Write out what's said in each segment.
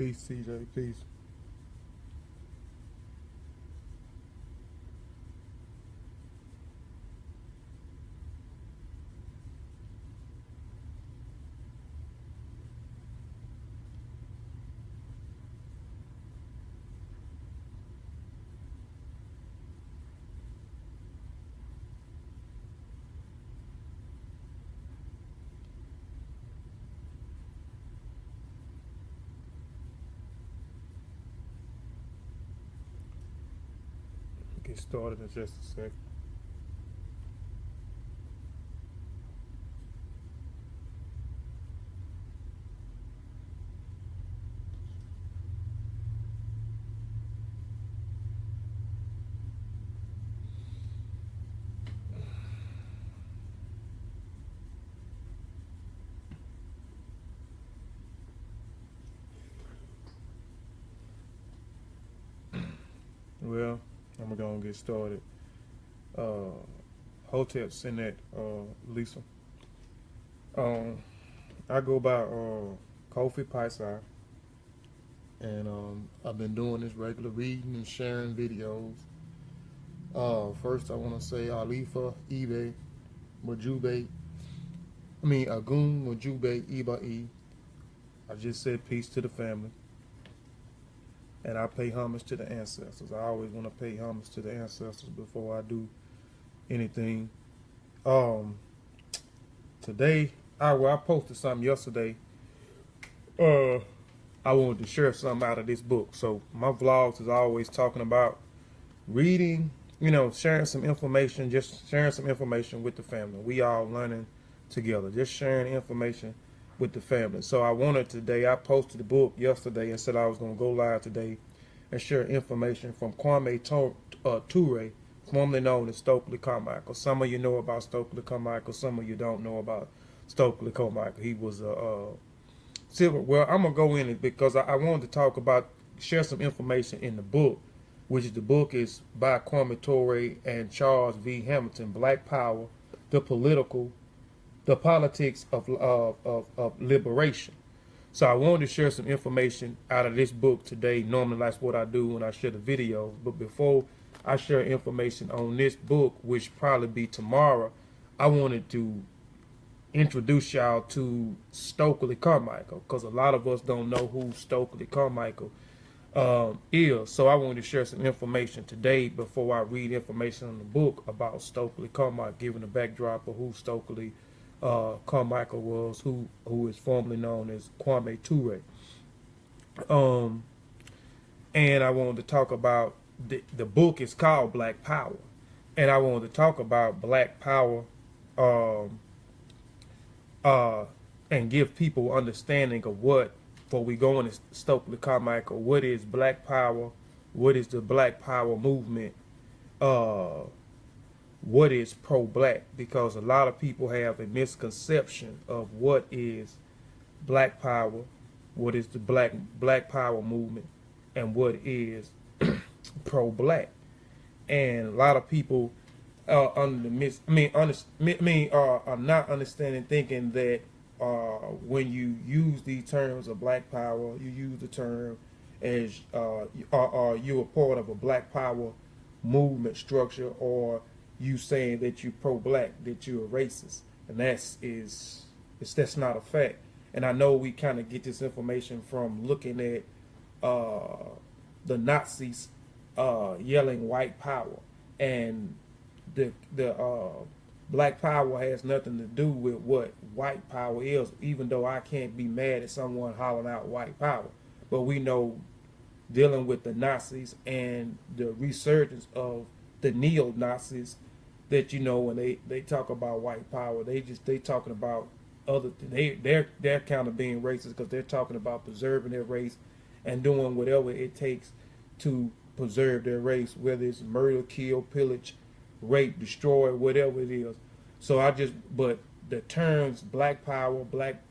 Peace, CJ. Peace. Get started in just a sec. Well, I'm gonna get started. Uh, Hotep sent that, Lisa. Um, I go by Kofi Paisai, and I've been doing this regular reading and sharing videos. First, I want to say Alifa Ibe Mujube. Agun Mujube Iba. I just said peace to the family, and I pay homage to the ancestors. I always want to pay homage to the ancestors before I do anything. Um, Today, I posted something yesterday. Uh, I wanted to share something out of this book. So my vlogs is always talking about reading, sharing some information, just sharing some information with the family. We all learning together, just sharing information with the family. So I posted the book yesterday and said I was going to go live today and share information from Kwame Ture, formerly known as Stokely Carmichael. Some of you know about Stokely Carmichael, some of you don't know about Stokely Carmichael. He was a well, I'm going to go in it because I wanted to share some information in the book, which the book is by Kwame Ture and Charles V. Hamilton, Black Power, the Politics of Liberation. So I wanted to share some information out of this book today. Normally that's what I do when I share the videos. But before I share information on this book, which probably be tomorrow, I wanted to introduce y'all to Stokely Carmichael, because a lot of us don't know who Stokely Carmichael is. So I wanted to share some information today before I read information on the book about Stokely Carmichael, giving a backdrop of who Stokely Carmichael was, who is formerly known as Kwame Ture. And I wanted to talk about the book is called Black Power, and I wanted to talk about Black Power, and give people understanding of what, before we go into Stokely Carmichael, what is Black Power, what is the Black Power movement, what is pro-black, because a lot of people have a misconception of what is Black Power, what is the Black Power movement, and what is pro-black. And a lot of people are not understanding, thinking that when you use the terms of Black Power, you use the term as you're a part of a Black Power movement structure, or you saying that you're pro-black, that you're a racist, and that's not a fact. And I know we kind of get this information from looking at the Nazis yelling white power, and the Black Power has nothing to do with what white power is, even though I can't be mad at someone hollering out white power. But we know, dealing with the Nazis and the resurgence of the neo-Nazis, that when they talk about white power, they talking about they're kind of being racist, because they're talking about preserving their race and doing whatever it takes to preserve their race, whether it's murder, kill, pillage, rape, destroy, whatever it is. But the terms Black Power, Black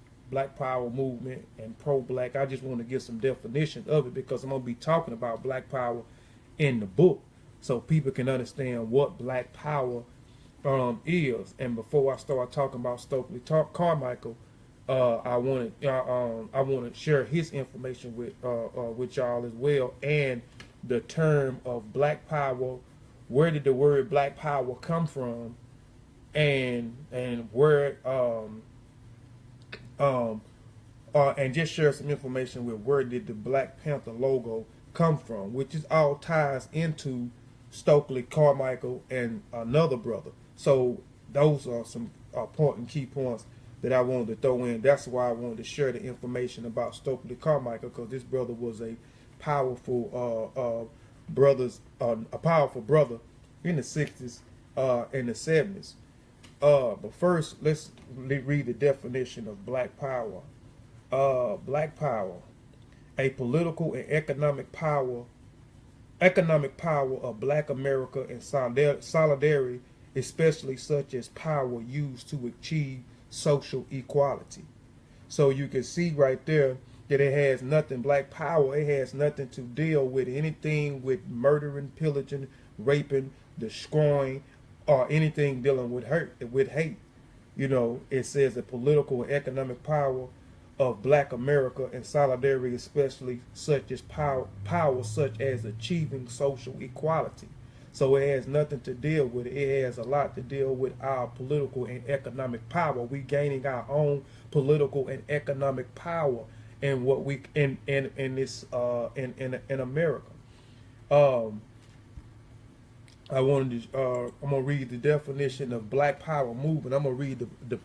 Power movement, and pro-black, I just want to give some definition of it, because I'm going to be talking about Black Power in the book, so people can understand what Black Power is. And before I start talking about Stokely Carmichael, I want to share his information with y'all as well, and the term of Black Power. Where did the word Black Power come from, and where and just share some information with where did the Black Panther logo come from, which is all ties into Stokely Carmichael and another brother. So those are some important key points that I wanted to throw in. That's why I wanted to share the information about Stokely Carmichael, because this brother was a powerful a powerful brother in the 60s and the 70s. But first, let's read the definition of Black Power. Black Power, a political and economic power of Black America and solidarity, especially such as power used to achieve social equality. So you can see right there that it has nothing, Black Power, it has nothing to deal with anything with murdering, pillaging, raping, destroying, or anything dealing with hate. You know, it says the political and economic power of Black America and solidarity, especially such as power such as achieving social equality. So it has nothing to deal with it. It has a lot to deal with our political and economic power. We gaining our own political and economic power in what we in this in America. I'm gonna read the definition of Black Power movement. I'm gonna read the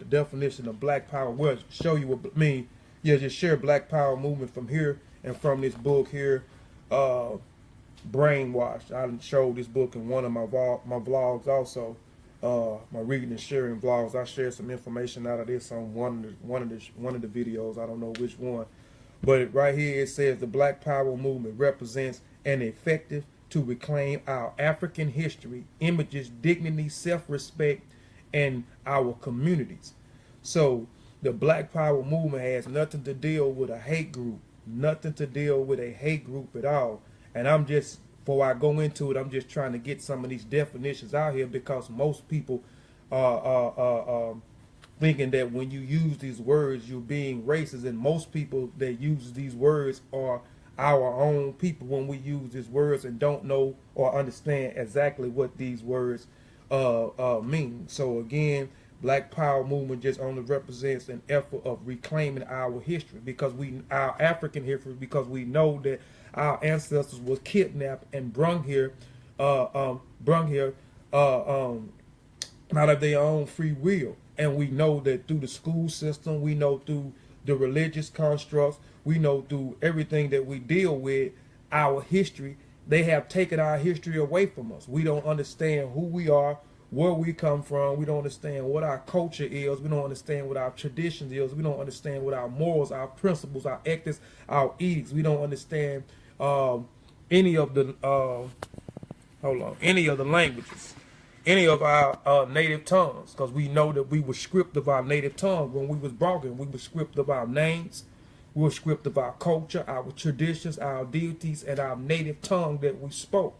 definition of Black Power. Well, show you what I mean. Yeah, just share Black Power movement from here and from this book here, Brainwashed. I showed this book in one of my vlogs also. My reading and sharing vlogs. I shared some information out of this on one of the videos. I don't know which one, but right here it says the Black Power movement represents an effective to reclaim our African history, images, dignity, self-respect, and our communities. So the Black Power movement has nothing to deal with a hate group, nothing to deal with a hate group at all. And I'm just, before I go into it, I'm just trying to get some of these definitions out here, because most people are thinking that when you use these words, you're being racist, and most people that use these words are our own people when we use these words and don't know or understand exactly what these words mean. So again, Black Power movement just only represents an effort of reclaiming our history, because our African history, because we know that our ancestors was kidnapped and brung here out of their own free will. And we know that through the school system, we know through the religious constructs, we know through everything that we deal with, our history, they have taken our history away from us. We don't understand who we are, where we come from. We don't understand what our culture is. We don't understand what our traditions is. We don't understand what our morals, our principles, our ethics, our edicts. We don't understand any of the languages, any of our native tongues, because we know that we were stripped of our native tongue when we was brought in. We were stripped of our names. We were stripped of our culture, our traditions, our deities, and our native tongue that we spoke.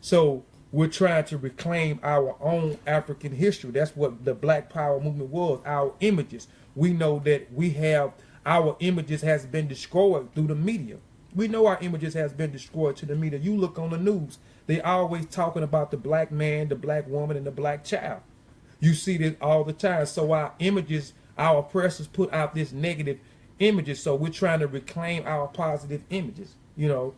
So we're trying to reclaim our own African history. That's what the Black Power movement was, our images. We know that we have, our images has been destroyed through the media. We know our images has been destroyed to the media. You look on the news, they always talking about the black man, the black woman, and the black child. You see this all the time. So our images, our oppressors put out this negative images. So we're trying to reclaim our positive images, you know,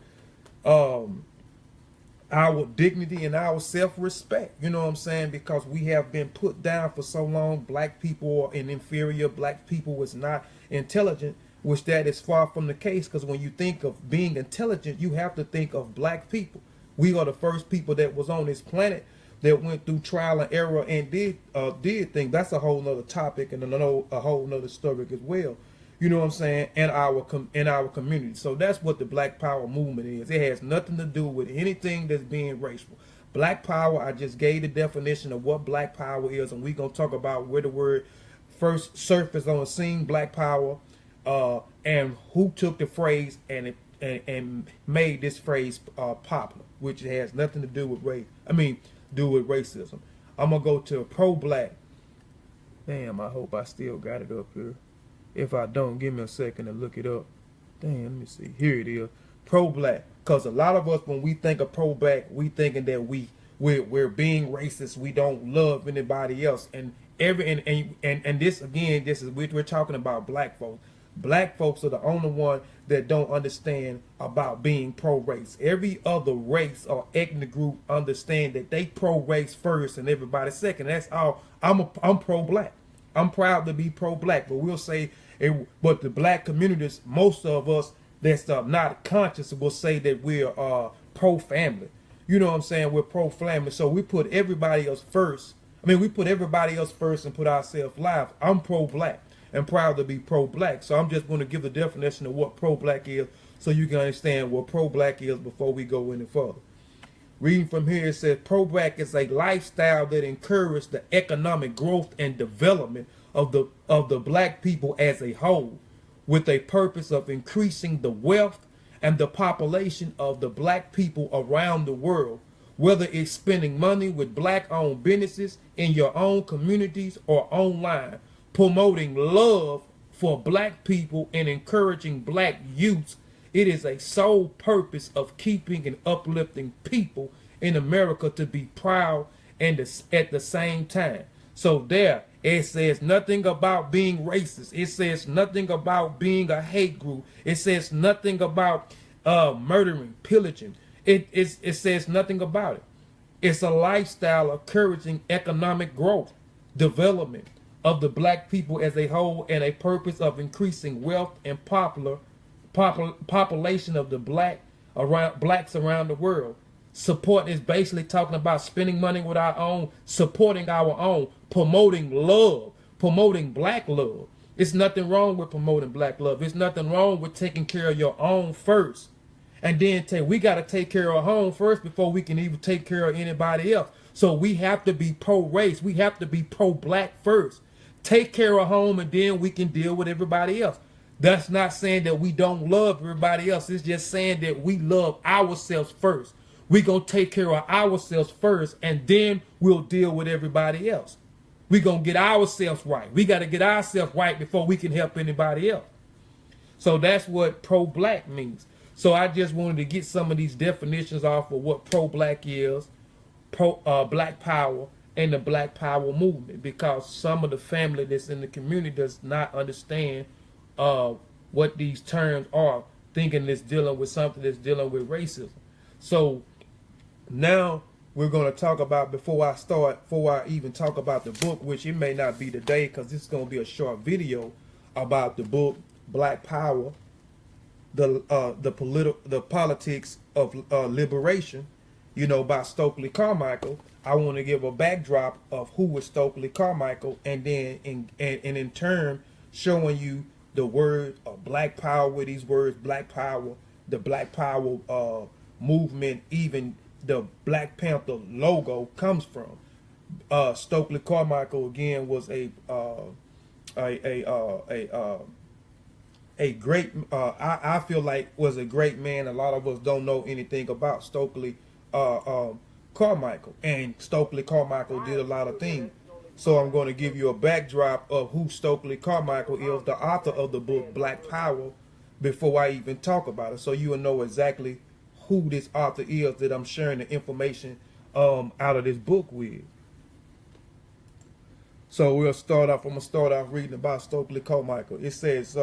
our dignity and our self-respect, you know what I'm saying? Because we have been put down for so long. Black people are inferior. Black people was not intelligent, which that is far from the case, because when you think of being intelligent, you have to think of black people. We are the first people that was on this planet that went through trial and error and did things. That's a whole nother topic and a whole nother story as well. You know what I'm saying? In our community. So that's what the Black Power movement is. It has nothing to do with anything that's being racial. Black Power, I just gave the definition of what Black Power is, and we're going to talk about where the word first surfaced on the scene, Black Power, and who took the phrase and made this phrase popular, which has nothing to do with racism. I'm going to go to pro-black. Damn, I hope I still got it up here. If I don't, give me a second to look it up. Damn, let me see. Here it is. Pro-black. Because a lot of us, when we think of pro-black, we thinking that we're being racist. We don't love anybody else. And this again, this is we're talking about black folks. Black folks are the only one that don't understand about being pro-race. Every other race or ethnic group understand that they pro-race first and everybody second. That's all. I'm pro-black. I'm proud to be pro-black, but we'll say, but the black communities, most of us that's not conscious will say that we're pro-family. You know what I'm saying? We're pro-family, so we put everybody else first. I mean, we put everybody else first and put ourselves last. I'm pro-black and proud to be pro-black. So I'm just going to give the definition of what pro-black is so you can understand what pro-black is before we go any further. Reading from here, it says, pro-black is a lifestyle that encourages the economic growth and development of the black people as a whole, with a purpose of increasing the wealth and the population of the black people around the world, whether it's spending money with black-owned businesses in your own communities or online, promoting love for black people and encouraging black youth. It is a sole purpose of keeping and uplifting people in America to be proud and at the same time. So there, it says nothing about being racist. It says nothing about being a hate group. It says nothing about murdering, pillaging. It says nothing about it. It's a lifestyle encouraging economic growth, development of the black people as a whole, and a purpose of increasing wealth and population of the blacks around the world. Support is basically talking about spending money with our own, supporting our own, promoting love, promoting black love. It's nothing wrong with promoting black love. It's nothing wrong with taking care of your own first. And then we got to take care of our home first before we can even take care of anybody else. So we have to be pro-race. We have to be pro-black first. Take care of home, and then we can deal with everybody else. That's not saying that we don't love everybody else. It's just saying that we love ourselves first. We're going to take care of ourselves first, and then we'll deal with everybody else. We're going to get ourselves right. We got to get ourselves right before we can help anybody else. So that's what pro-black means. So I just wanted to get some of these definitions off of what pro-black is, black power, and the black power movement, because some of the family that's in the community does not understand what these terms are, thinking it's dealing with something that's dealing with racism. So now we're going to talk about, before I even talk about the book, which it may not be today because this is going to be a short video about the book Black Power, the politics of liberation, you know, by Stokely Carmichael. I want to give a backdrop of who was Stokely Carmichael, and then in turn showing you the word of black power, where these words black power, the black power movement, even the Black Panther logo comes from. Stokely Carmichael again was a great, I feel like was a great man. A lot of us don't know anything about Stokely Carmichael, and Stokely Carmichael did a lot of things. So I'm going to give you a backdrop of who Stokely Carmichael is, the author of the book Black Power, before I even talk about it, so you will know exactly who this author is that I'm sharing the information out of this book with. So I'm gonna start off reading about Stokely Carmichael. It says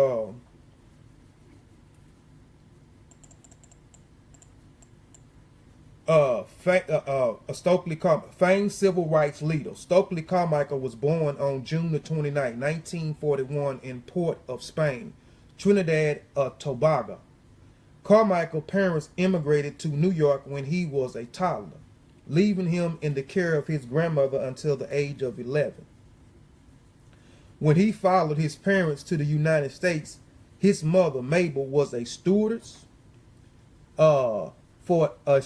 famed civil rights leader. Stokely Carmichael was born on June the 29th, 1941 in Port of Spain, Trinidad and Tobago. Carmichael's parents immigrated to New York when he was a toddler, leaving him in the care of his grandmother until the age of 11. When he followed his parents to the United States, his mother, Mabel, was a stewardess for a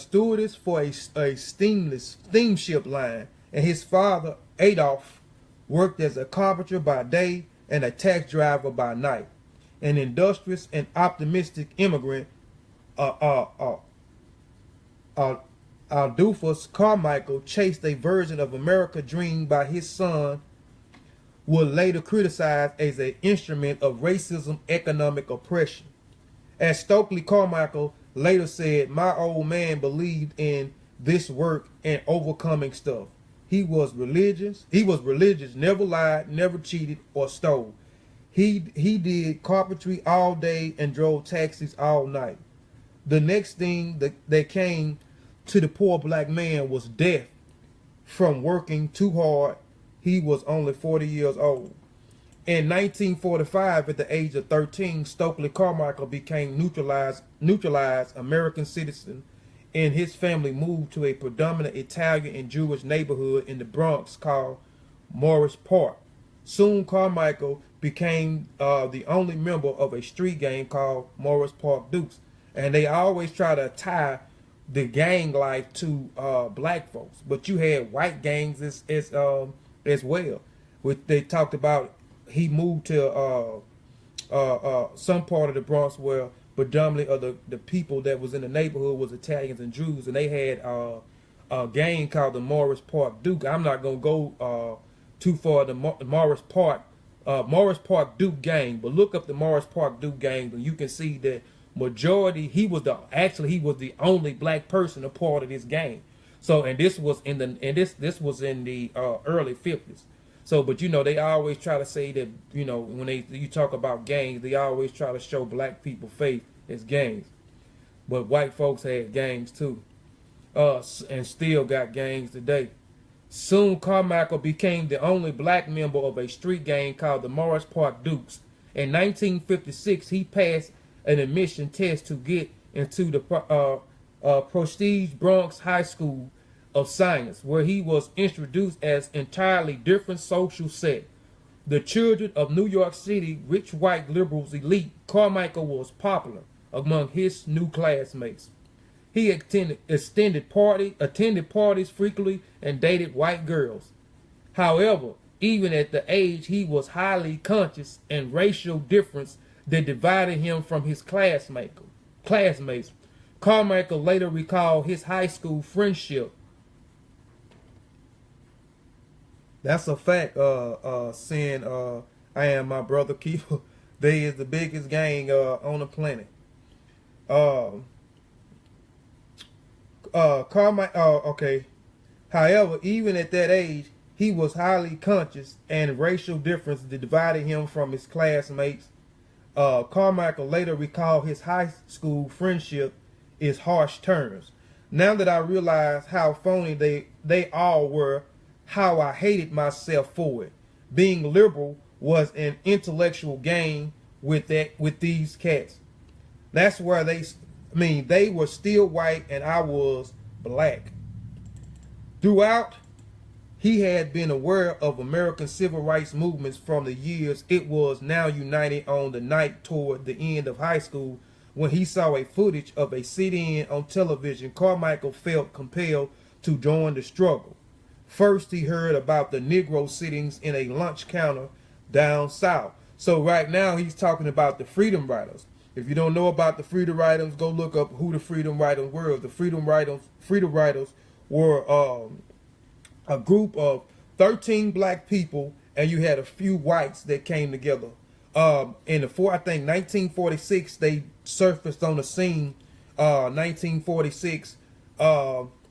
steamship line, and his father, Adolph, worked as a carpenter by day and a taxi driver by night. An industrious and optimistic immigrant, Adolphus Carmichael chased a version of America's dream by his son was later criticized as an instrument of racism, economic oppression. As Stokely Carmichael later said, my old man believed in this work and overcoming stuff. He was religious. He was religious, never lied, never cheated or stole. He did carpentry all day and drove taxis all night. The next thing that came to the poor black man was death from working too hard. He was only 40 years old. In 1945, at the age of 13, Stokely Carmichael became neutralized American citizen, and his family moved to a predominant Italian and Jewish neighborhood in the Bronx called Morris Park. Soon, Carmichael became the only member of a street gang called Morris Park Dukes, and they always try to tie the gang life to black folks, but you had white gangs as well. Which they talked about. He moved to some part of the Bronx where predominantly of the people that was in the neighborhood was Italians and Jews, and they had a gang called the Morris Park Duke. I'm not gonna go too far. The Morris Park Duke gang, but look up the Morris Park Duke gang, and you can see that majority he was the only black person a part of this gang. So, and this was in the early 50s. So, but you know, they always try to say that, you know, when you talk about gangs, they always try to show black people faith as gangs. But white folks had gangs too, and still got gangs today. Soon, Carmichael became the only black member of a street gang called the Morris Park Dukes. In 1956, he passed an admission test to get into the prestige Bronx High School of Science, where he was introduced as entirely different social set. The children of New York City rich white liberals elite, Carmichael was popular among his new classmates. He attended parties frequently and dated white girls. However, even at the age he was highly conscious and racial difference that divided him from his classmates. Carmichael later recalled his high school friendship. That's a fact, saying I am my brother keeper. They is the biggest gang on the planet. Okay. However, even at that age, he was highly conscious and racial difference that divided him from his classmates. Carmichael later recalled his high school friendship is harsh terms. Now that I realize how phony they all were, how I hated myself for it. Being liberal was an intellectual game with these cats. That's where they were still white and I was black. Throughout, he had been aware of American civil rights movements from the years it was now united on the night toward the end of high school. When he saw a footage of a sit-in on television, Carmichael felt compelled to join the struggle. First, he heard about the Negro sittings in a lunch counter down south. So right now, he's talking about the Freedom Riders. If you don't know about the Freedom Riders, go look up who the Freedom Riders were. The Freedom Riders were a group of 13 black people, and you had a few whites that came together. In the 1946, they surfaced on the scene. 1946.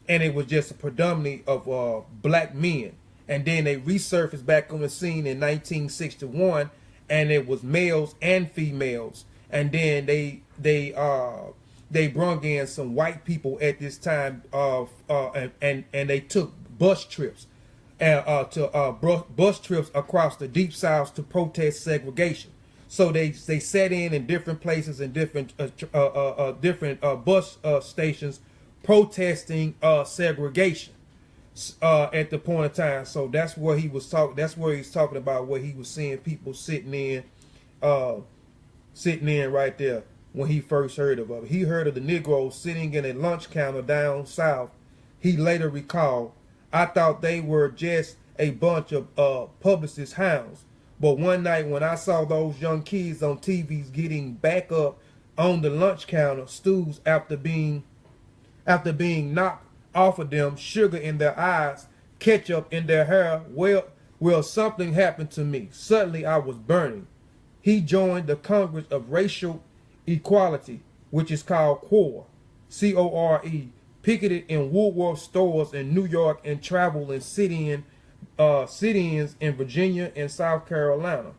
And it was just a predominantly of black men. And then they resurfaced back on the scene in 1961, and it was males and females. And then they brung in some white people at this time, and they took bus trips bus trips across the Deep South to protest segregation. So they sat in different places and different bus stations, protesting segregation at the point of time. So that's where he was talking. That's where he's talking about where he was seeing people sitting in right there when he first heard of it. He heard of the Negroes sitting in a lunch counter down south. He later recalled, "I thought they were just a bunch of publicist hounds. But one night when I saw those young kids on TVs getting back up on the lunch counter stools after being knocked off of them, sugar in their eyes, ketchup in their hair, well, Well, something happened to me. Suddenly I was burning. He joined the Congress of Racial Equality, which is called Core, C-O-R-E, picketed in Woolworth stores in New York and traveled in sit-ins in Virginia and South Carolina.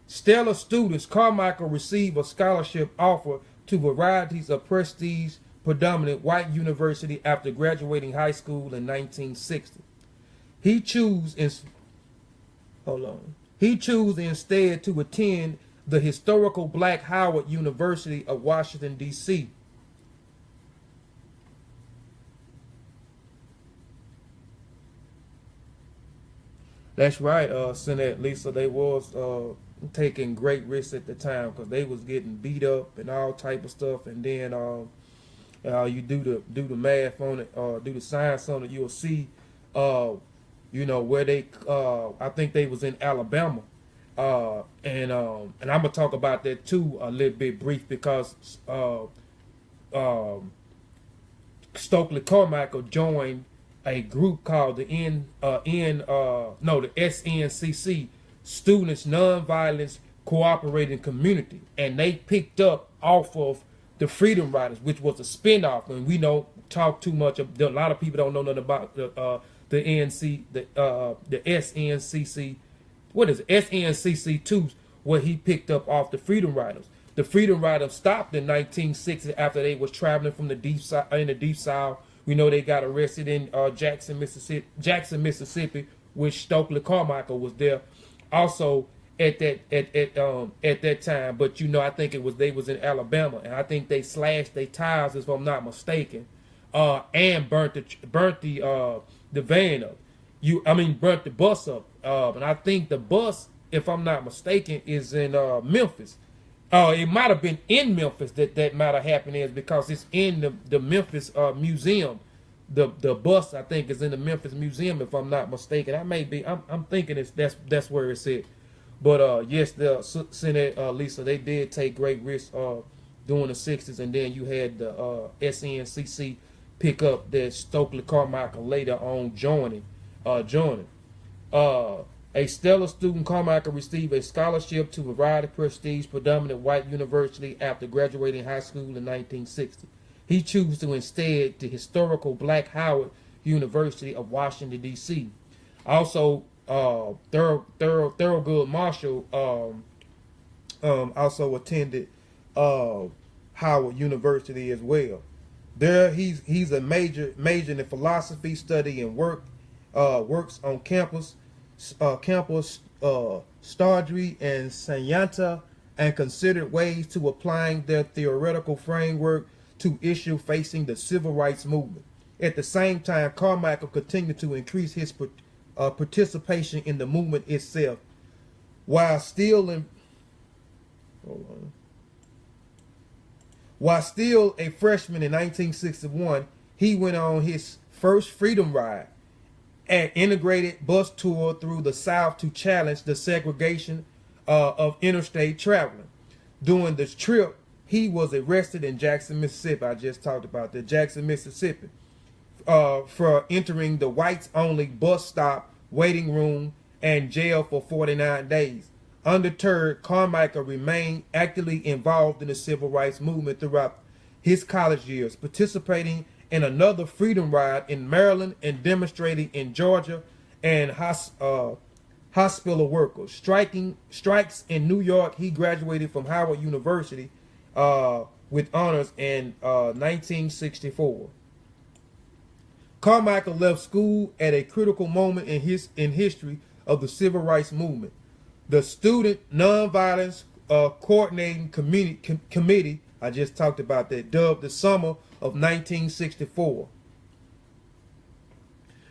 Stellar students, Carmichael received a scholarship offer to varieties of prestige predominant white university after graduating high school in 1960. He chose instead to attend the historical Black Howard University of Washington, D.C. That's right, Senate Lisa. They was taking great risks at the time because they was getting beat up and all type of stuff. And then you do the math on it, do the science on it, you'll see, where they, I think they was in Alabama. And I'm gonna talk about that too a little bit brief because Stokely Carmichael joined a group called the SNCC, Students Nonviolence Cooperating Community, and they picked up off of the Freedom Riders, which was a spinoff. And we don't talk too much. A lot of people don't know nothing about the SNCC. What is it? SNCC2, where he picked up off the Freedom Riders. The Freedom Riders stopped in 1960 after they was traveling from the deep south, in the deep south. We know they got arrested in Jackson, Mississippi, which Stokely Carmichael was there also at that time. But I think they was in Alabama, and I think they slashed their tires, if I'm not mistaken, and burnt the van up. Burnt the bus up. And I think the bus, if I'm not mistaken, is in Memphis. It might have been in Memphis that might have happened, is because it's in the Memphis museum. The bus, I think, is in the Memphis museum, if I'm not mistaken. I may be. I'm thinking that's where it's at. But yes, the Senate Lisa, they did take great risks during the '60s, and then you had the SNCC pick up that Stokely Carmichael later on joining. A stellar student, Carmichael received a scholarship to a variety of prestige predominant white university after graduating high school in 1960. He chose to instead the historical Black Howard University of Washington, D.C. Also, Thurgood Marshall also attended Howard University as well. There, he's a major in philosophy, study, and works on campus Stardry and Sanyanta, and considered ways to applying their theoretical framework to issue facing the civil rights movement. At the same time, Carmichael continued to increase his participation in the movement itself. While still a freshman in 1961, he went on his first Freedom Ride, an integrated bus tour through the South to challenge the segregation of interstate traveling. During this trip, he was arrested in Jackson, Mississippi. I just talked about that, Jackson, Mississippi, for entering the whites-only bus stop, waiting room, and jail for 49 days. Undeterred, Carmichael remained actively involved in the civil rights movement throughout his college years, participating in another Freedom Ride in Maryland and demonstrating in Georgia, and hospital workers. Strikes in New York. He graduated from Howard University with honors in 1964. Carmichael left school at a critical moment in history of the civil rights movement. The Student Nonviolence Coordinating Committee, I just talked about that, dubbed the summer of 1964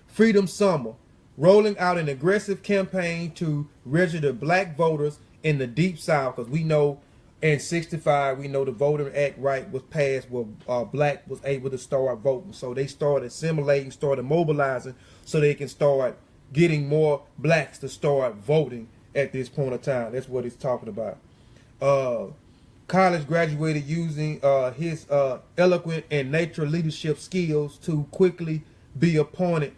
Freedom Summer, rolling out an aggressive campaign to register black voters in the Deep South, because we know in '65, we know the Voting Act right was passed where black was able to start voting. So they started assimilating, started mobilizing so they can start getting more blacks to start voting at this point of time. That's what it's talking about. College graduated using his eloquent and natural leadership skills to quickly be appointed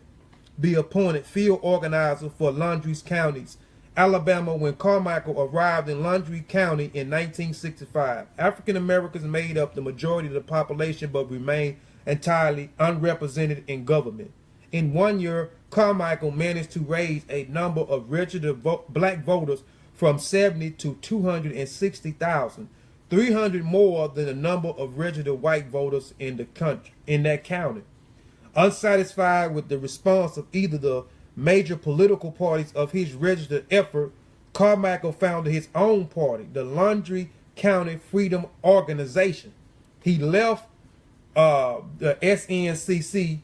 be appointed field organizer for Landry counties, Alabama, when Carmichael arrived in Landry County in 1965. African Americans made up the majority of the population but remained entirely unrepresented in government. In 1 year, Carmichael managed to raise a number of registered black voters from 70 to 260,000, 300 more than the number of registered white voters in the country, in that county. Unsatisfied with the response of either the major political parties of his registered effort, Carmichael founded his own party, the Landry County Freedom Organization. He left the SNCC,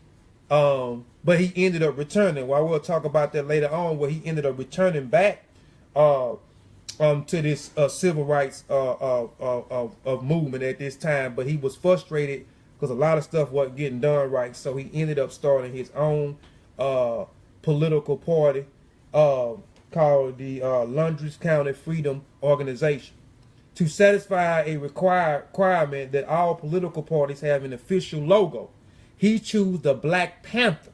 but he ended up returning. Well, we'll talk about that later on, where he ended up returning back to this civil rights of movement at this time. But he was frustrated because a lot of stuff wasn't getting done right, so he ended up starting his own political party called the Landry County Freedom Organization. To satisfy a requirement that all political parties have an official logo, he chose the Black Panther,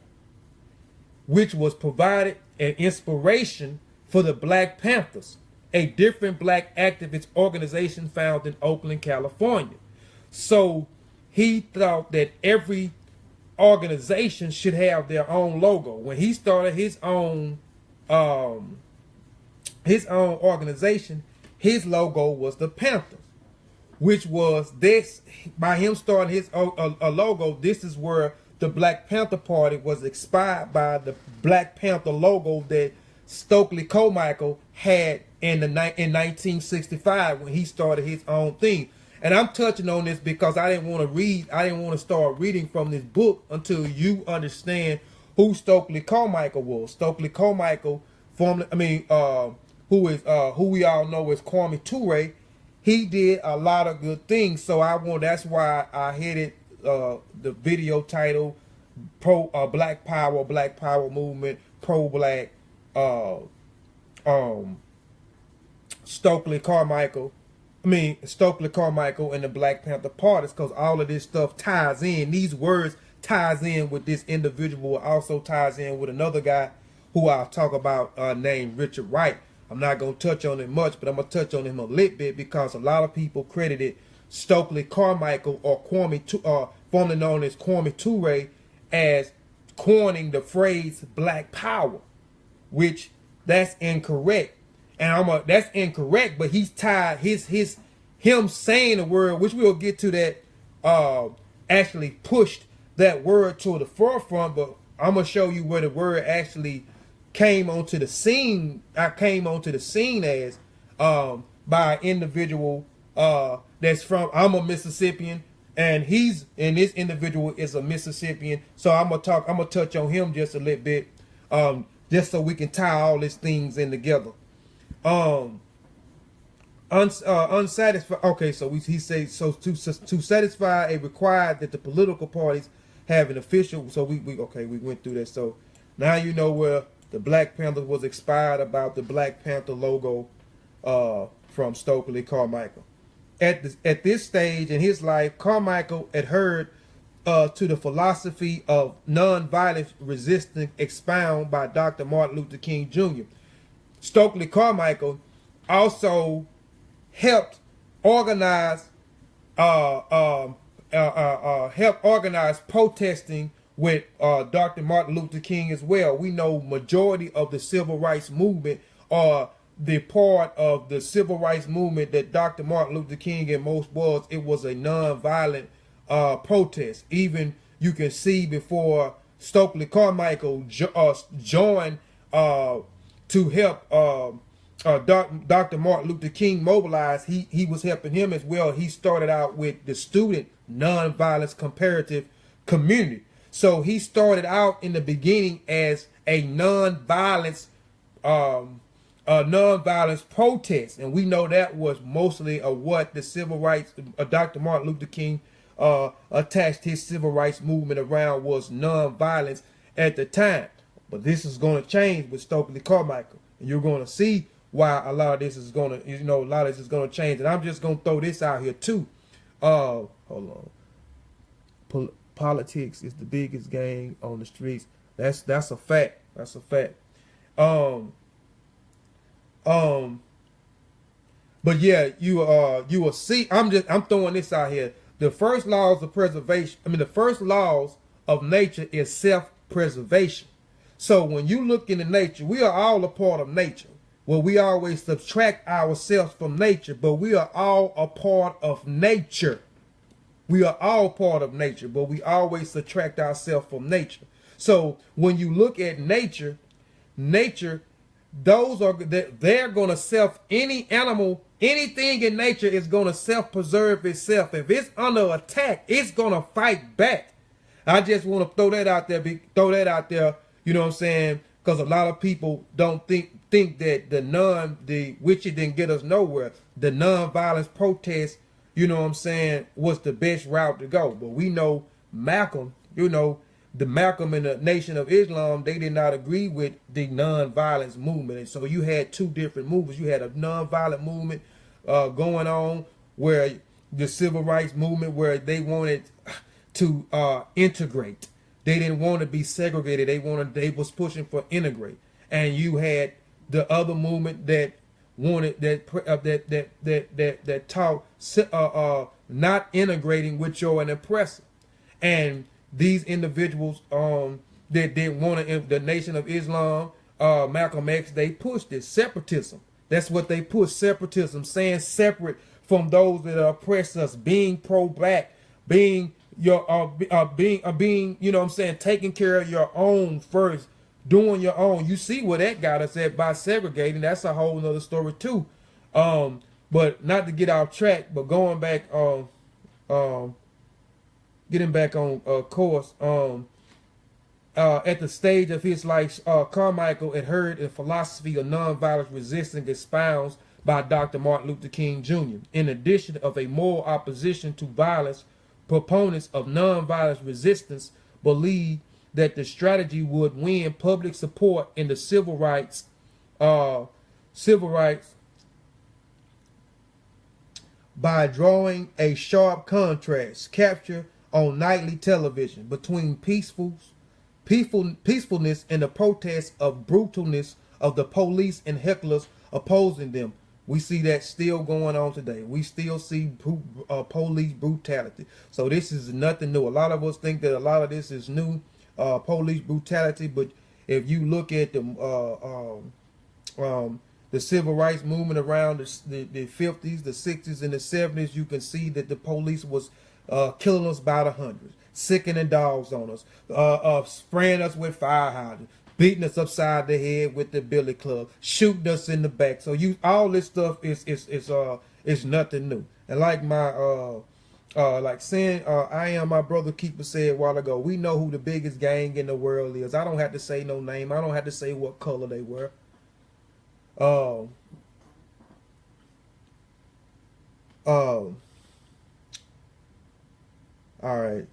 which was provided an inspiration for the Black Panthers, a different black activist organization found in Oakland, California. So he thought that every organization should have their own logo. When he started his own organization, his logo was the Panther, which was this. By him starting his logo, this is where the Black Panther Party was inspired by the Black Panther logo that Stokely Carmichael had in 1965 when he started his own thing. And I'm touching on this because I didn't want to start reading from this book until you understand who Stokely Carmichael was. Stokely Carmichael, who we all know as Kwam. He did a lot of good things. So that's why I headed the video title Black Power Movement, pro-black, Stokely Carmichael and the Black Panther parties, because all of this stuff ties in. These words ties in with this individual, also ties in with another guy who I'll talk about named Richard Wright. I'm not going to touch on it much, but I'm going to touch on him a little bit because a lot of people credited Stokely Carmichael, or formerly known as Kwam, as coining the phrase Black Power, which that's incorrect. And that's incorrect, but he's tied him saying the word, which we'll get to that, actually pushed that word to the forefront. But I'm gonna show you where the word actually came onto the scene. I came onto the scene as by an individual that's from. I'm a Mississippian, and this individual is a Mississippian. So I'm gonna touch on him just a little bit, just so we can tie all these things in together. Unsatisfied. Okay, so he says so to satisfy a required that the political parties have an official. So we went through that. So now you know where the Black Panther was inspired about the Black Panther logo from Stokely Carmichael. At this stage in his life, Carmichael adhered to the philosophy of nonviolent resistance expounded by Dr. Martin Luther King Jr. Stokely Carmichael also helped organize protesting with Dr. Martin Luther King as well. We know majority of the civil rights movement are the part of the civil rights movement that Dr. Martin Luther King and most was. It was a non-violent protest. Even you can see before Stokely Carmichael joined to help Dr. Martin Luther King mobilize, he was helping him as well. He started out with the student nonviolence comparative community. So he started out in the beginning as a nonviolence protest, and we know that was mostly what the civil rights Dr. Martin Luther King attached his civil rights movement around, was nonviolence at the time. But this is going to change with Stokely Carmichael, and you're going to see why a lot of this is going to, change. And I'm just going to throw this out here too. Hold on. Politics is the biggest game on the streets. That's a fact. That's a fact. Um, um, but yeah, you will see. I'm throwing this out here. The first laws of preservation. I mean, the first laws of nature is self-preservation. So when you look into nature, we are all a part of nature. Well, we always subtract ourselves from nature, but we are all a part of nature. We are all part of nature, but we always subtract ourselves from nature. So when you look at nature, they're going to any animal, anything in nature is going to self-preserve itself. If it's under attack, it's going to fight back. I just want to throw that out there. You know what I'm saying? Because a lot of people don't think that which it didn't get us nowhere. The non-violence protest, you know what I'm saying, was the best route to go. But we know Malcolm, the Malcolm and the Nation of Islam, they did not agree with the non-violence movement. And so you had two different movements. You had a non-violent movement going on, where the civil rights movement, where they wanted to integrate. They didn't want to be segregated. They was pushing for integrate. And you had the other movement that wanted that taught not integrating with your oppressor. And these individuals that didn't want to, the Nation of Islam, Malcolm X, they pushed it, separatism. That's what they pushed, separatism, saying separate from those that oppress us, being pro-black, being being, you know what I'm saying, taking care of your own first, doing your own. You see where that got us at by segregating. That's a whole nother story too. But not to get off track, but going back getting back on course, at the stage of his life, Carmichael had heard a philosophy of nonviolent resistance espoused by Dr. Martin Luther King Jr. In addition of a moral opposition to violence, proponents of nonviolent resistance believed that the strategy would win public support in the civil rights by drawing a sharp contrast captured on nightly television between peacefulness and the protest of brutalness of the police and hecklers opposing them. We see that still going on today. We still see police brutality. So this is nothing new. A lot of us think that a lot of this is new, police brutality. But if you look at the civil rights movement around the 50s, the 60s, and the 70s, you can see that the police was killing us by the hundreds, sickening dogs on us, spraying us with fire hydrants, beating us upside the head with the billy club, shooting us in the back. So all this stuff is nothing new. And like I Am My Brother Keeper said a while ago, we know who the biggest gang in the world is. I don't have to say no name. I don't have to say what color they were. All right.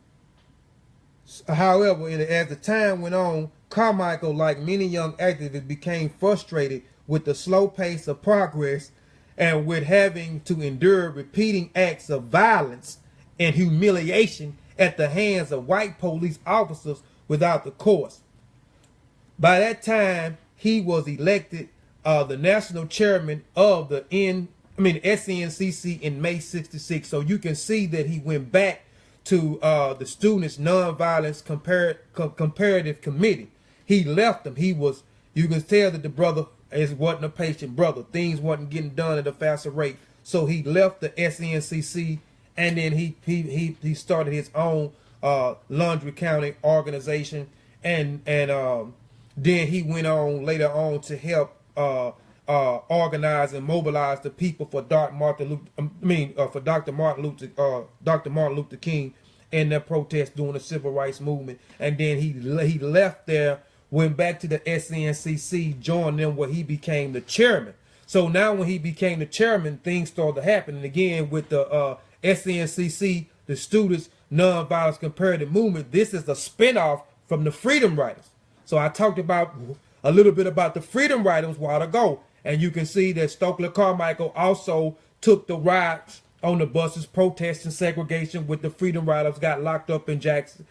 However, as the time went on, Carmichael, like many young activists, became frustrated with the slow pace of progress and with having to endure repeating acts of violence and humiliation at the hands of white police officers without the course. By that time, he was elected the national chairman of the SNCC in May '66. So you can see that he went back to the Students Nonviolence Comparative Committee. He left them. You can tell that the brother wasn't a patient brother. Things wasn't getting done at a faster rate. So he left the SNCC, and then he started his own Laundry County organization, and then he went on later on to help organize and mobilize the people for Dr. Martin Luther King and their protest during the civil rights movement. And then he left there, went back to the SNCC, joined them, where he became the chairman. So now when he became the chairman, things started to happen. And again, with the SNCC, the Students Nonviolence Comparative Movement, this is a spinoff from the Freedom Riders. So I talked about a little bit about the Freedom Riders a while ago. And you can see that Stokely Carmichael also took the rides on the buses protesting segregation with the Freedom Riders, got locked up in Jackson,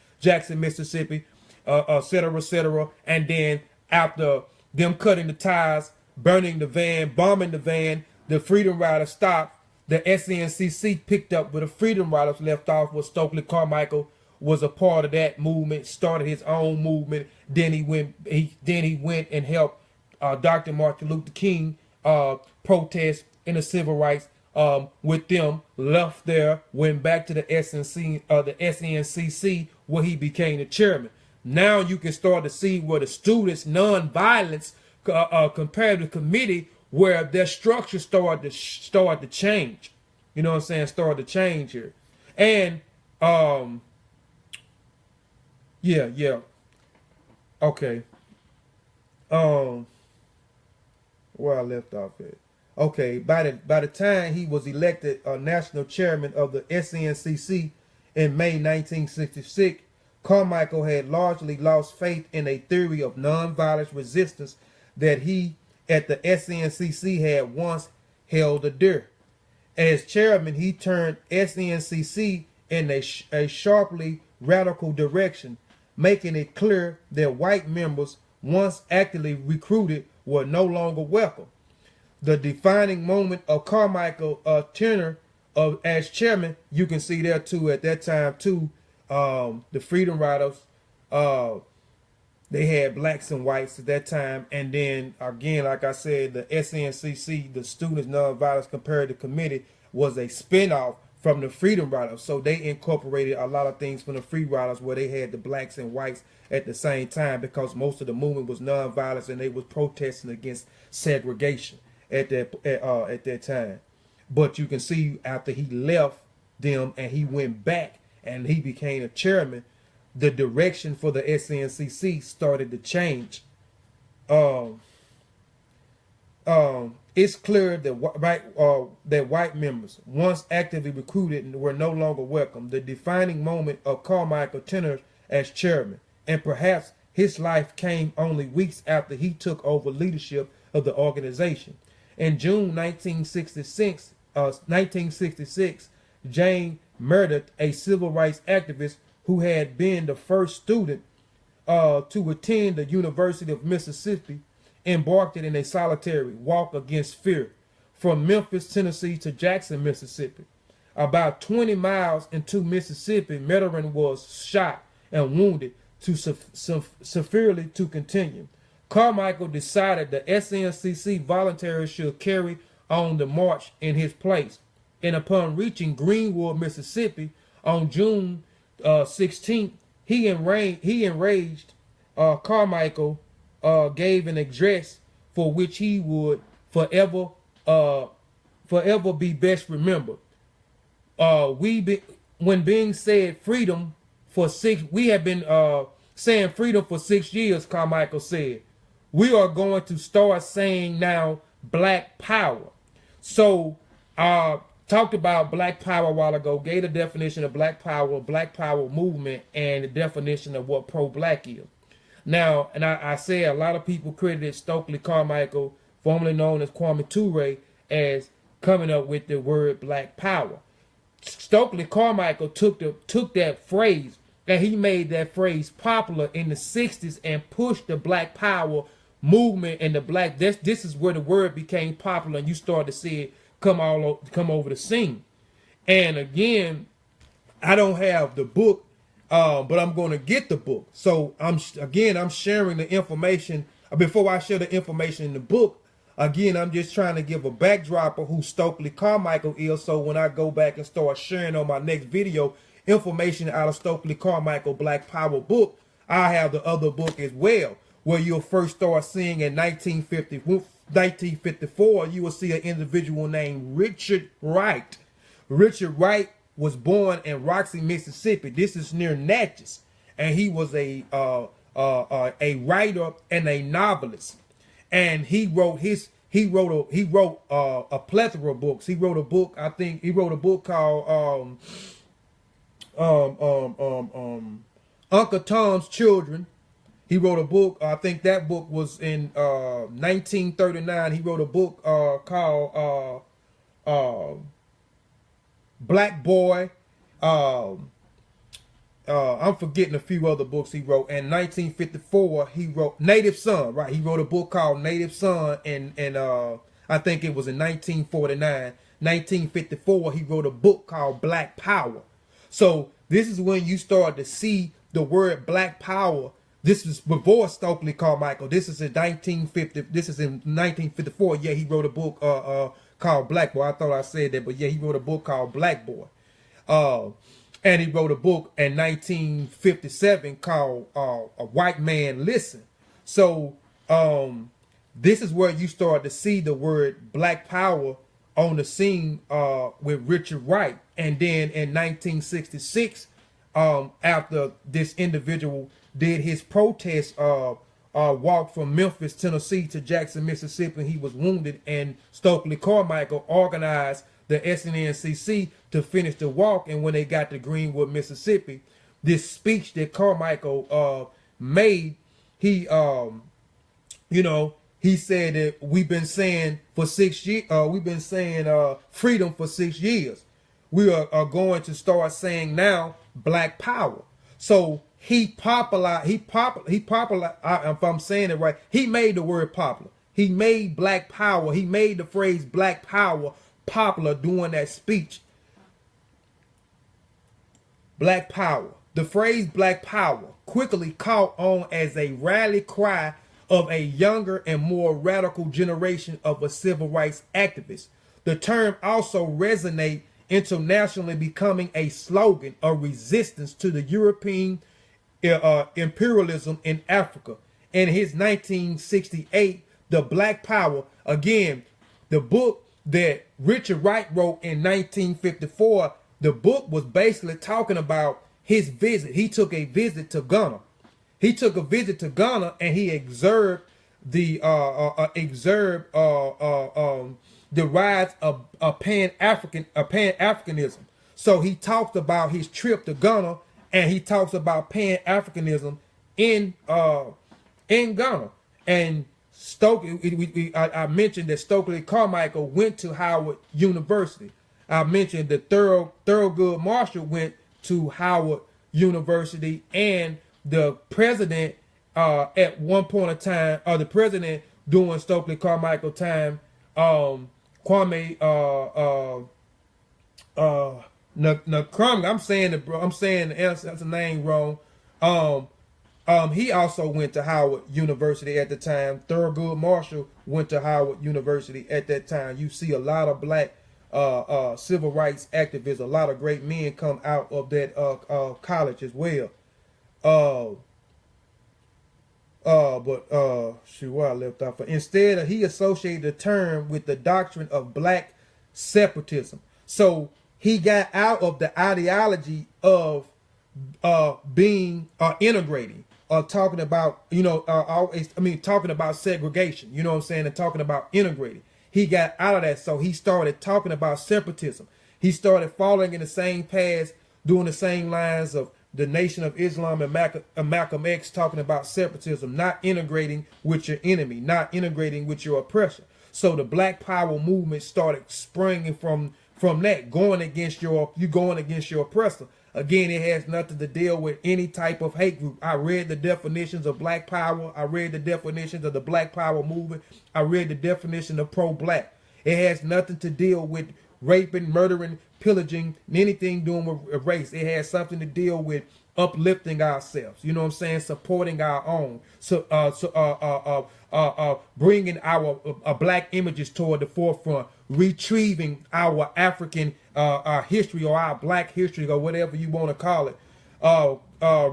Mississippi. et cetera, et cetera. And then after them cutting the tires, burning the van, bombing the van, the Freedom Riders stopped. The SNCC picked up where the Freedom Riders left off, where Stokely Carmichael was a part of that movement, started his own movement. Then he went and helped Dr. Martin Luther King protest in the civil rights with them. Left there, went back to the SNCC, where he became the chairman. Now you can start to see where the students' nonviolence comparative committee, where their structure started to change. You know what I'm saying? Started to change here. And yeah. Okay. Where I left off at. Okay, by the time he was elected national chairman of the SNCC in May 1966, Carmichael had largely lost faith in a theory of nonviolent resistance that he at the SNCC had once held dear. As chairman, he turned SNCC in a sharply radical direction, making it clear that white members, once actively recruited, were no longer welcome. The defining moment of Carmichael's tenure as chairman, you can see there too at that time too, the Freedom Riders, they had blacks and whites at that time. And then again, like I said, the SNCC, the Students Nonviolence Comparative Committee, was a spinoff from the Freedom Riders. So they incorporated a lot of things from the Freedom Riders, where they had the blacks and whites at the same time, because most of the movement was nonviolence and they was protesting against segregation at that time. But you can see after he left them and he went back and he became a chairman, the direction for the SNCC started to change. It's clear that white members, once actively recruited, were no longer welcome. The defining moment of Carmichael's tenure as chairman, and perhaps his life, came only weeks after he took over leadership of the organization. In June 1966, Jane Meredith, a civil rights activist who had been the first student to attend the University of Mississippi, embarked in a solitary walk against fear from Memphis, Tennessee to Jackson, Mississippi. About 20 miles into Mississippi, Meredith was shot and wounded too severely to continue. Carmichael decided the SNCC volunteers should carry on the march in his place, and upon reaching Greenwood, Mississippi on June 16th, he enraged Carmichael gave an address for which he would forever be best remembered. When being said freedom for we have been saying freedom for 6 years, Carmichael said. We are going to start saying now black power. So talked about black power a while ago, gave the definition of black power movement, and the definition of what pro-black is. Now, and I say a lot of people credited Stokely Carmichael, formerly known as Kwam, as coming up with the word black power. Stokely Carmichael took that phrase, and he made that phrase popular in the 60s and pushed the black power movement and the black. This is where the word became popular, and you start to see it come over the scene. And again, I don't have the book, but I'm going to get the book. So I'm sharing the information. Before I share the information in the book, again, I'm just trying to give a backdrop of who Stokely Carmichael is. So when I go back and start sharing on my next video information out of Stokely Carmichael Black Power book, I have the other book as well, where you'll first start seeing in 1954, you will see an individual named Richard Wright. Richard Wright was born in Roxy, Mississippi. This is near Natchez, and he was a writer and a novelist. And he wrote a plethora of books. He wrote a book. I think he wrote a book called Uncle Tom's Children. He wrote a book. I think that book was in 1939. He wrote a book called Black Boy. I'm forgetting a few other books he wrote. In 1954, he wrote Native Son, right? He wrote a book called Native Son, and I think it was in 1949. 1954, he wrote a book called Black Power. So this is when you start to see the word Black Power. This is before Stokely Carmichael. This is in 1950. This is in 1954. Yeah, he wrote a book called Black Boy. I thought I said that, but yeah, he wrote a book called Black Boy. And he wrote a book in 1957 called A White Man Listen. So this is where you start to see the word Black Power on the scene with Richard Wright. And then in 1966, after this individual did his protest walk from Memphis, Tennessee to Jackson, Mississippi, he was wounded, and Stokely Carmichael organized the SNNCC to finish the walk. And when they got to Greenwood, Mississippi, this speech that Carmichael made, he he said that we've been saying for 6 years, we've been saying freedom for 6 years. We are going to start saying now Black Power. So if I'm saying it right, he made the word popular. He made Black Power. He made the phrase Black Power popular during that speech. Black Power. The phrase Black Power quickly caught on as a rally cry of a younger and more radical generation of a civil rights activists. The term also resonates internationally, becoming a slogan of resistance to the European imperialism in Africa. In his 1968, The Black Power, again, the book that Richard Wright wrote in 1954, the book was basically talking about his visit. He took a visit to Ghana. He took a visit to Ghana, and he observed the rise of Pan-Africanism. So he talked about his trip to Ghana, and he talks about Pan-Africanism in Ghana. And I mentioned that Stokely Carmichael went to Howard University. I mentioned that Thurgood Marshall went to Howard University, and the president at one point in time, or the president during Stokely Carmichael time, Kwam, I'm saying the name wrong. He also went to Howard University at the time. Thurgood Marshall went to Howard University at that time. You see a lot of black civil rights activists, a lot of great men come out of that college as well. Where I left off. Instead, he associated the term with the doctrine of black separatism. So he got out of the ideology of being integrating, talking about, talking about segregation, you know what I'm saying, and talking about integrating. He got out of that, so he started talking about separatism. He started following in the same paths, doing the same lines of the Nation of Islam and Malcolm X, talking about separatism, not integrating with your enemy, not integrating with your oppressor. So the Black Power movement started springing from that, going against your oppressor. Again, it has nothing to deal with any type of hate group. I read the definitions of Black Power. I read the definitions of the Black Power movement. I read the definition of pro-black. It has nothing to deal with raping, murdering, pillaging, anything doing with race. It has something to deal with uplifting ourselves. You know what I'm saying? Supporting our own. Bringing our black images toward the forefront, retrieving our African history, or our black history, or whatever you want to call it,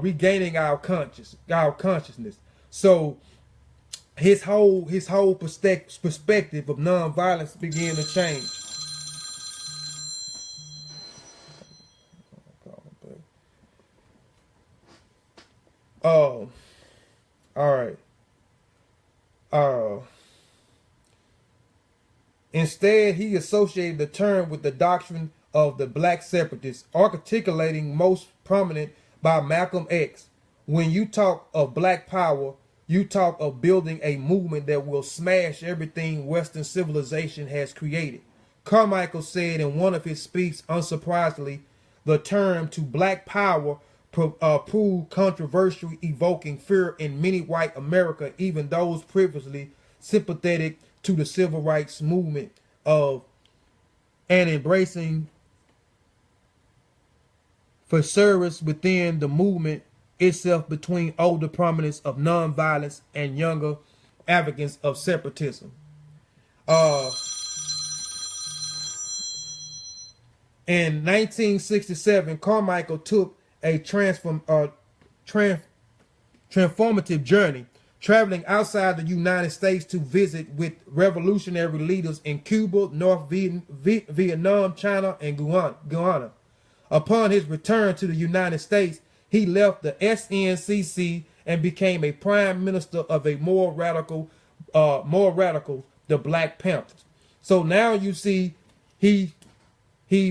regaining our consciousness. So his whole perspective of nonviolence began to change. All right. Instead, he associated the term with the doctrine of the black separatists, articulating most prominent by Malcolm X. When you talk of Black Power, you talk of building a movement that will smash everything Western civilization has created. Carmichael said in one of his speeches, unsurprisingly, the term to Black Power proved controversial, evoking fear in many white America, even those previously sympathetic to the civil rights movement of and embracing for service within the movement itself between older prominence of nonviolence and younger advocates of separatism. In 1967, Carmichael took a transformative journey, traveling outside the United States to visit with revolutionary leaders in Cuba, North Vietnam, China, and Guyana. Upon his return to the United States, he left the SNCC and became a prime minister of a more radical, the Black Panthers. So now you see he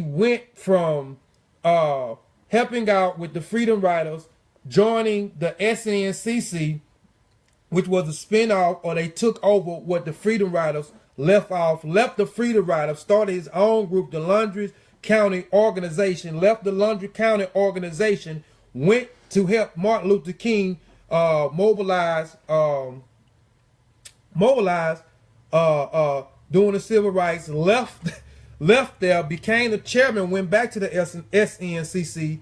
went from helping out with the Freedom Riders, joining the SNCC, which was a spinoff, or they took over what the Freedom Riders left the Freedom Riders, started his own group, the Laundry County Organization, left the Laundry County Organization, went to help Martin Luther King mobilize doing the civil rights, left there, became the chairman, went back to the SNCC,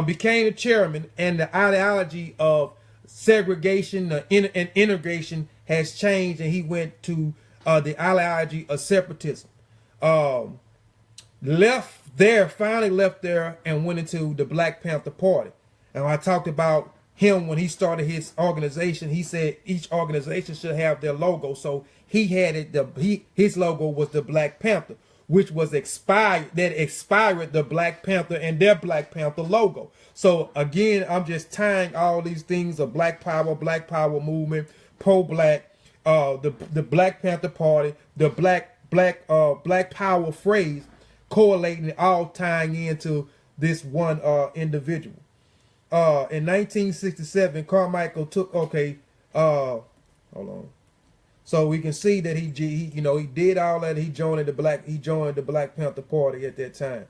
became the chairman, and the ideology of segregation and integration has changed, and he went to the ideology of separatism. Finally left there and went into the Black Panther Party. And I talked about him when he started his organization. He said each organization should have their logo. So he had it. His logo was the Black Panther, which was expired the Black Panther and their Black Panther logo. So again, I'm just tying all these things of Black Power movement, pro-black, the Black Panther Party, the Black Power phrase, correlating, all tying into this one individual. In 1967, Carmichael took hold on. So we can see that he did all that. He joined the Black Panther Party at that time.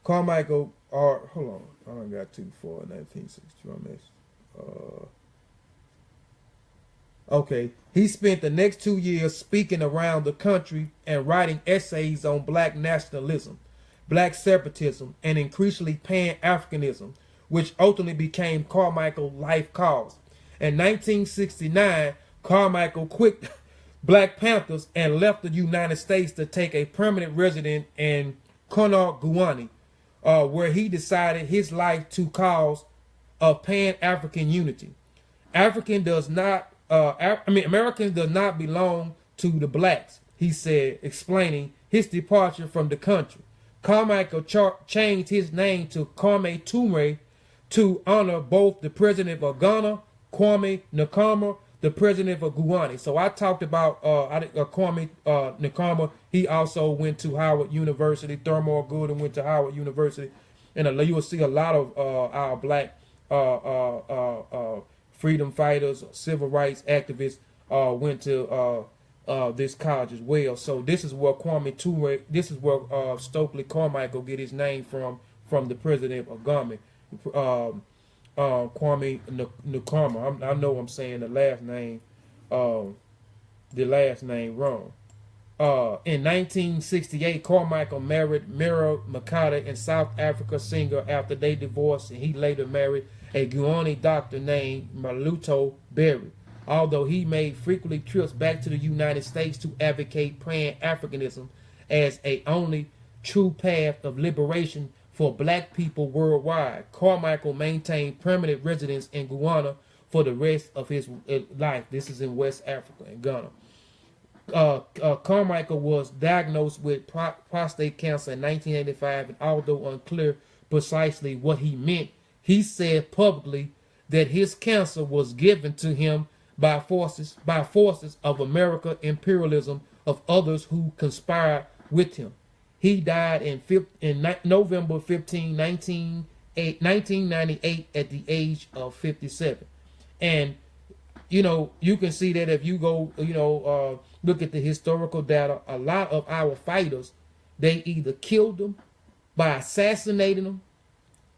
Carmichael. Hold on, I done got too far. 1960. He spent the next 2 years speaking around the country and writing essays on black nationalism, black separatism, and increasingly Pan-Africanism, which ultimately became Carmichael's life cause. In 1969, Carmichael quit Black Panthers and left the United States to take a permanent residence in Guyana, where he decided his life to cause of Pan-African unity. Americans does not belong to the blacks, he said, explaining his departure from the country. Carmichael changed his name to Kwame Ture to honor both the president of Ghana, Kwame Nkrumah, the president of Guyana. So I talked about Kwame Nkrumah. He also went to Howard University. Thurman Gooden went to Howard University. And you will see a lot of our black freedom fighters, civil rights activists went to this college as well. So this is where Stokely Carmichael get his name from the president of Ghana, Kwame Nkrumah. I know I'm saying the last name wrong. In 1968, Carmichael married Mira Makata, a South Africa singer, after they divorced, and he later married a Guyanese doctor named Maluto Berry. Although he made frequently trips back to the United States to advocate Pan-Africanism as a only true path of liberation for black people worldwide, Carmichael maintained permanent residence in Guyana for the rest of his life. This is in West Africa, in Ghana. Carmichael was diagnosed with prostate cancer in 1985, and although unclear precisely what he meant, he said publicly that his cancer was given to him by forces of American imperialism, of others who conspired with him. He died in November 15, 1998 at the age of 57. And, you can see that if you go, look at the historical data, a lot of our fighters they either killed them by assassinating them,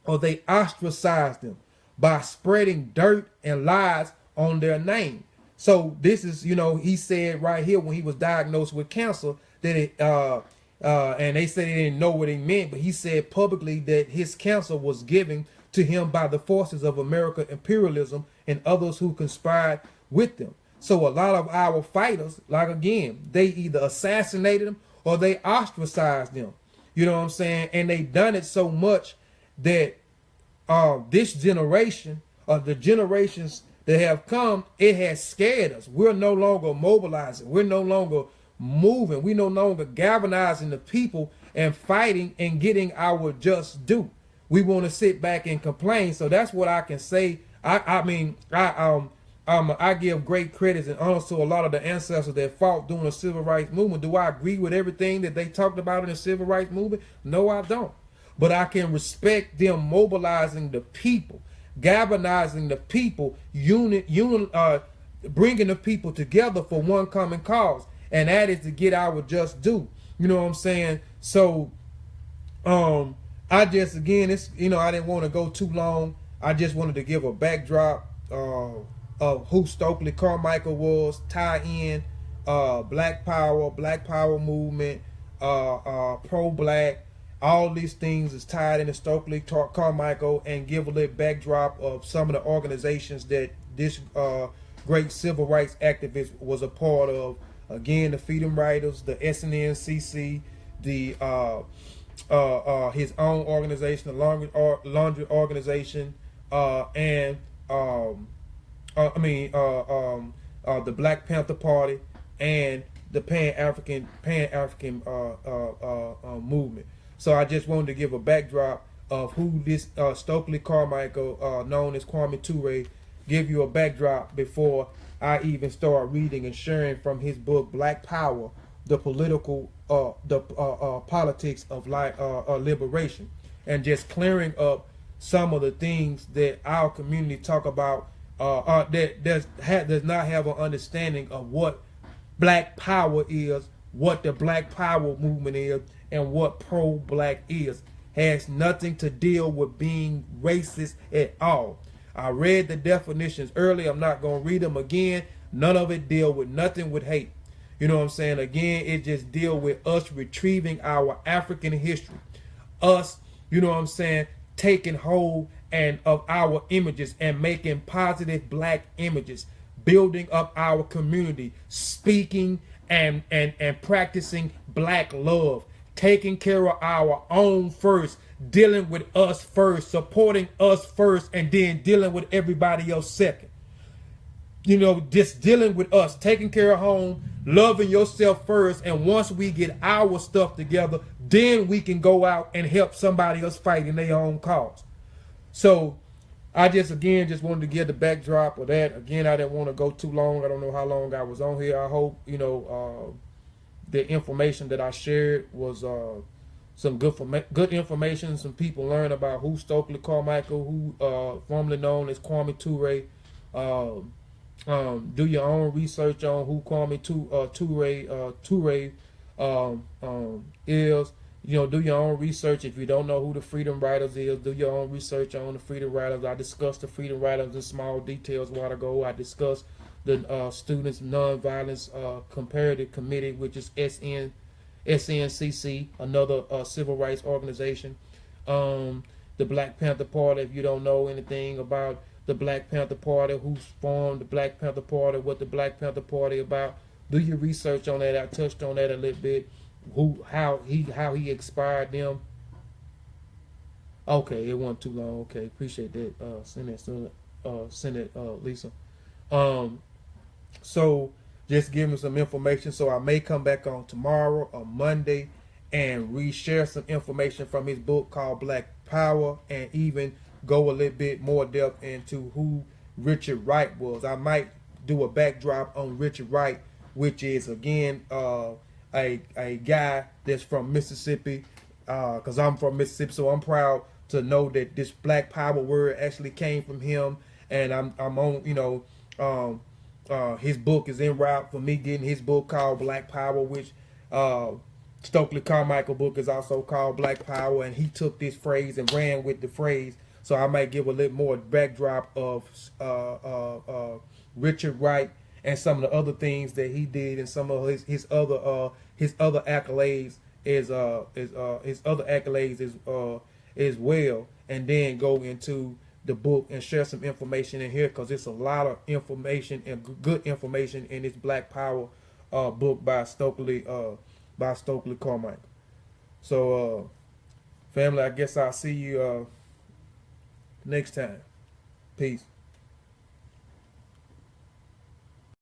or they ostracized them by spreading dirt and lies on their name. So this is, he said right here when he was diagnosed with cancer that and they said they didn't know what he meant, but he said publicly that his cancer was given to him by the forces of American imperialism and others who conspired with them. So a lot of our fighters, like again, they either assassinated them or they ostracized them. You know what I'm saying? And they done it so much that this generation, or the generations that have come, it has scared us. We're no longer mobilizing. We're no longer moving. We no longer galvanizing the people and fighting and getting our just due. We want to sit back and complain. So that's what I can say. I give great credits and honors to a lot of the ancestors that fought during the civil rights movement. Do I agree with everything that they talked about in the civil rights movement? No, I don't. But I can respect them mobilizing the people, galvanizing the people, bringing the people together for one common cause, and that is to get our just due. You know what I'm saying? So, I just, again, it's, I didn't want to go too long. I just wanted to give a backdrop of who Stokely Carmichael was, tie in Black Power movement, pro-black. All these things is tied into Stokely Carmichael, and give a little backdrop of some of the organizations that this great civil rights activist was a part of. Again, the Freedom Riders, the SNNCC, the his own organization, the Laundry Organization, and the Black Panther Party, and the Pan-African movement. So I just wanted to give a backdrop of who this Stokely Carmichael, known as Kwame Ture, give you a backdrop before I even start reading and sharing from his book Black Power, the politics of liberation, and just clearing up some of the things that our community talk about that does not have an understanding of what Black Power is, what the Black Power movement is, and what pro-black is. Has nothing to deal with being racist at all. I read the definitions earlier. I'm not going to read them again. None of it deal with nothing with hate. You know what I'm saying? Again, it just deal with us retrieving our African history. Us, you know what I'm saying, taking hold and of our images and making positive black images, building up our community, speaking and practicing black love, taking care of our own first, dealing with us first, supporting us first, and then dealing with everybody else second. Just dealing with us, taking care of home, loving yourself first, and once we get our stuff together, then we can go out and help somebody else fight in their own cause. So I just wanted to give the backdrop of that. Again, I didn't want to go too long. I don't know how long I was on here. I hope, the information that I shared was some good information. Some people learn about who Stokely Carmichael, who formerly known as Kwame Ture. Do your own research on who Kwame Ture is. Do your own research. If you don't know who the Freedom Riders is, do your own research on the Freedom Riders. I discussed the Freedom Riders in small details a while ago. I discussed the Students Nonviolence Comparative Committee, which is SNCC, another civil rights organization. The Black Panther Party, if you don't know anything about the Black Panther Party, who's formed the Black Panther Party, what the Black Panther Party about, do your research on that. I touched on that a little bit. How he inspired them. Okay, it wasn't too long. Okay, appreciate that. Send it, Lisa. So just give me some information. So I may come back on tomorrow or Monday and reshare some information from his book called Black Power, and even go a little bit more depth into who Richard Wright was. I might do a backdrop on Richard Wright, which is again a guy that's from Mississippi, because I'm from Mississippi, so I'm proud to know that this Black Power word actually came from him. And I'm on his book is en route for me getting his book called Black Power, which Stokely Carmichael book is also called Black Power, and he took this phrase and ran with the phrase. So I might give a little more backdrop of Richard Wright and some of the other things that he did, and some of his other accolades is his other accolades is well, and then go into the book and share some information in here, because it's a lot of information and good information in this Black Power book by Stokely Carmichael. So family, I guess I'll see you next time. Peace.